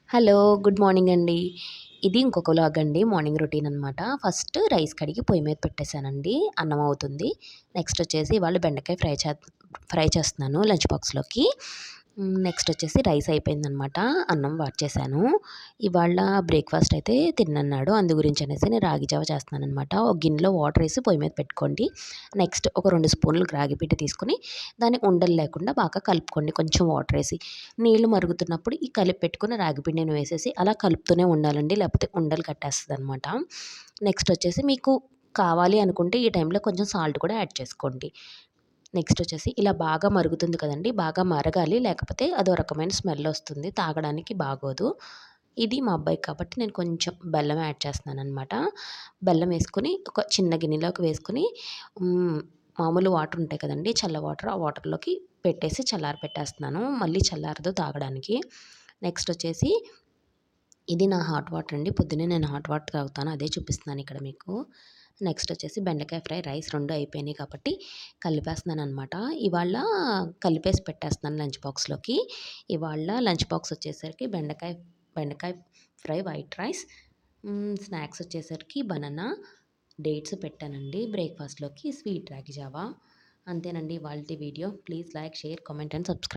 Hello. Good morning అండి. ఇది ఇంకొక వ్లాగ్ అండి. మార్నింగ్ రొటీన్ అనమాట. ఫస్ట్ రైస్ కడిగి పొయ్యి మీద పెట్టేసానండి. అన్నం అవుతుంది. నెక్స్ట్ వచ్చేసి ఇవాళ బెండకాయ ఫ్రై చేస్తున్నాను లంచ్ బాక్స్‌లోకి. నెక్స్ట్ వచ్చేసి రైస్ అయిపోయిందనమాట. అన్నం వార్చేశాను. ఇవాళ బ్రేక్‌ఫాస్ట్ అయితే తిననన్నాడు. అందు గురించి అనేసి నేను రాగి జావ చేస్తున్నాననమాట. ఒక గిన్నెలో వాటర్ ఏసి పొయ్యి మీద పెట్టుకోండి. నెక్స్ట్ ఒక 2 స్పూన్లు రాగి పిండి తీసుకొని దాన్ని ఉండలు లేకుండా బాగా కలుపుకోండి కొంచెం వాటర్ ఏసి. నీళ్లు మరుగుతున్నప్పుడు ఈ కలిపి పెట్టుకున్న రాగి పిండిని వేసేసి అలా కలుపుతూనే ఉండాలండి. లేకపోతే ఉండలు కట్టేస్తదనమాట. నెక్స్ట్ వచ్చేసి మీకు కావాలి అనుకుంటే ఈ టైంలో కొంచెం సాల్ట్ కూడా యాడ్ చేసుకోండి. నెక్స్ట్ వచ్చేసి ఇలా బాగా మరుగుతుంది కదండీ! బాగా మరగాలి. లేకపోతే అదో రకమైన స్మెల్ వస్తుంది. తాగడానికి బాగోదు. ఇది మా అబ్బాయికి కాబట్టి నేను కొంచెం బెల్లం యాడ్ చేస్తున్నాననమాట. బెల్లం వేసుకొని ఒక చిన్న గిన్నెలోకి వేసుకొని మామూలు వాటర్ ఉంటాయి కదండీ! చల్ల వాటర్. ఆ వాటర్‌లోకి పెట్టేసి పెట్టేస్తున్నాను. మళ్ళీ చల్లారదు తాగడానికి. నెక్స్ట్ వచ్చేసి ఇది నా హాట్ వాటర్ అండి. పొద్దున్నే నేను హాట్ వాటర్ తాగుతాను. అదే చూపిస్తున్నాను ఇక్కడ మీకు. నెక్స్ట్ వచ్చేసి బెండకాయ ఫ్రై, రైస్ 2 అయిపోయినాయి కాబట్టి కలిపేస్తున్నాననమాట. ఇవాళ కలిపేసి పెట్టేస్తున్నాను లంచ్ బాక్స్‌లోకి. ఇవాళ లంచ్ బాక్స్ వచ్చేసరికి బెండకాయ బెండకాయ ఫ్రై, వైట్ రైస్, స్నాక్స్ వచ్చేసరికి బనానా, డేట్స్ పెట్టానండి. బ్రేక్‌ఫాస్ట్‌లోకి స్వీట్ రాగి జావా. అంతేనండి ఇవాల్టి video. Please like, share, comment and subscribe.